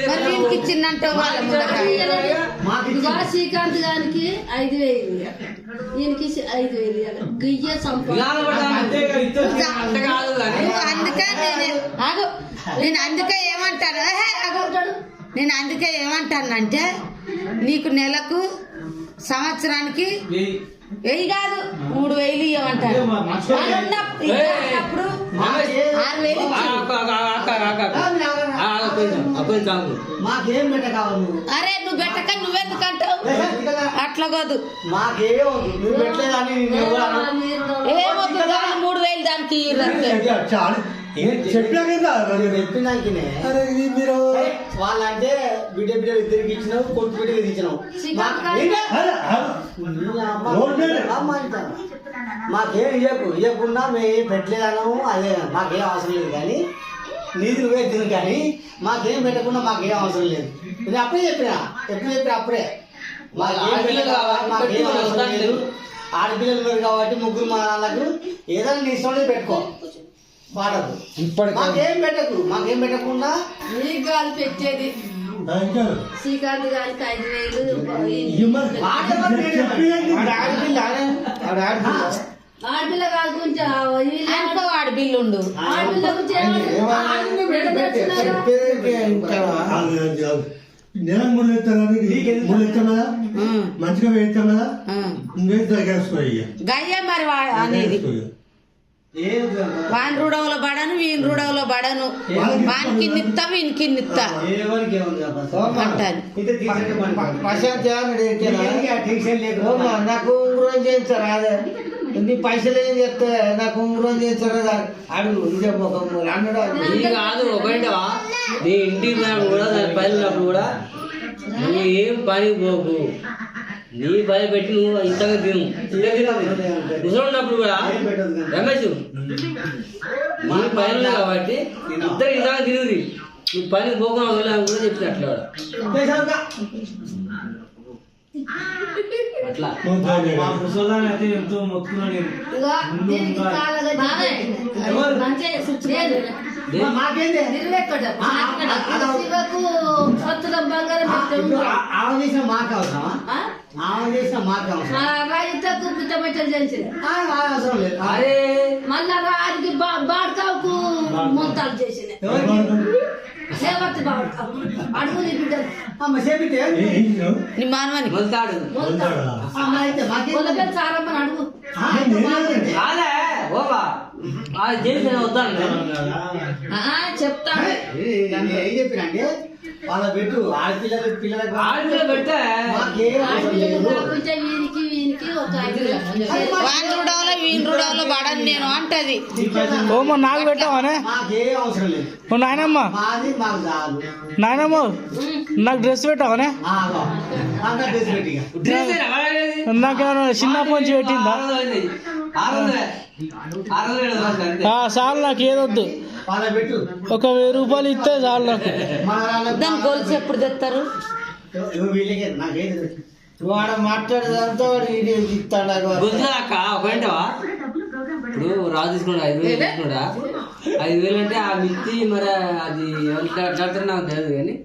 మరి వీనికి ఇచ్చిందంటే వాళ్ళ శ్రీకాంత్ గారికి 5,000 ఈయనకి 5,000 గియ్య అందుకే నేను అందుకే ఏమంటానంటే నీకు నెలకు సంవత్సరానికి 1000 కాదు 3,000 ఇవ్వమంటారు. అప్పుడు 6,000 మాకేం పెట్ట కావాలి. అరే నువ్వు పెట్టక నువ్వెందుకంటావు అట్లా కాదు. మాకేమొద్దు 3,000 దానికి చెప్పినాకనే వాళ్ళంటే బిడ్డ బిడ్డలు ఇద్దరికి ఇచ్చినావు కొట్టు బిడ్డకి ఇచ్చినావు. మాకేం ఇవ్వకుండా మేము పెట్టలేదన్నాము. అదే మాకేం అవసరం లేదు కానీ నీది నువ్వే తిను కానీ మాకేం పెట్టకుండా మాకేం అవసరం లేదు. నేను అప్పుడే చెప్పినా అప్పుడే మాకేం అవసరం లేదు. ఆడపిల్లలు ఉన్నారు కాబట్టి ముగ్గురు మా వాళ్ళకు ఏదైనా నీ ఇష్టం పెట్టుకో వాడకు. మాకేం పెట్టకుండా నీకు కాదు పెట్టేది. శ్రీకాంత్ గారికి 5,000 ఆడపిల్ల కాదు కొంచెం ఆడపిల్ల ఉండు. ఆడపిల్ల నెలకు 3,000 ఇస్తాం కదా, మంచిగా వేస్తాం కదా, గయ్యే మరి అనేది వాని రూడవలో పడను వీని రూడవలో పడను వానికి నిత్తా వీనికి నిత్తా అంటాను. నాకు ఉంగరం చేయించారు అదే నీ పైసలు ఏం చెప్తా నాకు ఉంగరం చేయించారు కదా అడుగు ఇదే ముఖం అన్నాడు. కాదు ఒకటవా నీ ఇంటికి కూడా దాని పని ఉన్నప్పుడు కూడా నువ్వు ఏం పని పోకు, నీ పని పెట్టి నువ్వు ఇంతగా తిను ముసలు ఉన్నప్పుడు కూడా రమేష్ నీ పని ఉన్నాయి కాబట్టి ఇద్దరు ఇంతగా తిరుగుది నువ్వు పని పోకుండా వదిలేని కూడా చెప్పినట్లు అట్లా అయితే ఎంతో మొత్తున్నాడు. ఆమె చేసిన మాకు అవసరమా? ఆమె చేసిన మాకు అవసరం లేదు. అరే మళ్ళా వారికి బాడకావుకు మొత్తాలు చేసిన అడుగు నీ మానవని సారమ్మని అడుగు చెప్తాను. ఏం చెప్పినంటే వాళ్ళ పెట్టు ఆడపిల్లలు పిల్లలకు పెడితే వీనికి వీనికి ఒక వాని రూడవలో వీని రూడవలో పడను నేను అంటది. ఓమో నాకు పెట్టావానే మాకేం అవసరం లేదు. నాయనమ్మ మాది మాకు చాలు. నాయనమ్మ నాకు డ్రెస్ పెట్టావానే? డ్రెస్ పెట్టి నాకేమైనా చిన్న పంచి పెట్టిందా? చాలు నాకు ఏదొద్దు, ఒక 1,000 రూపాయలు ఇస్తే చాలు నాకు. దాని గొలుసు ఎప్పుడు తెస్తారు? వాడ మాట్లాడేదంతా ఇస్తాడు. గుర్తురాక ఒకటవా ఇప్పుడు రాజు తీసుకున్నాడు 5,000 తీసుకున్నాడా 5,000 అంటే ఆ మిత్తి మరి అది ఎవరికి కడతారో నాకు తెలియదు కానీ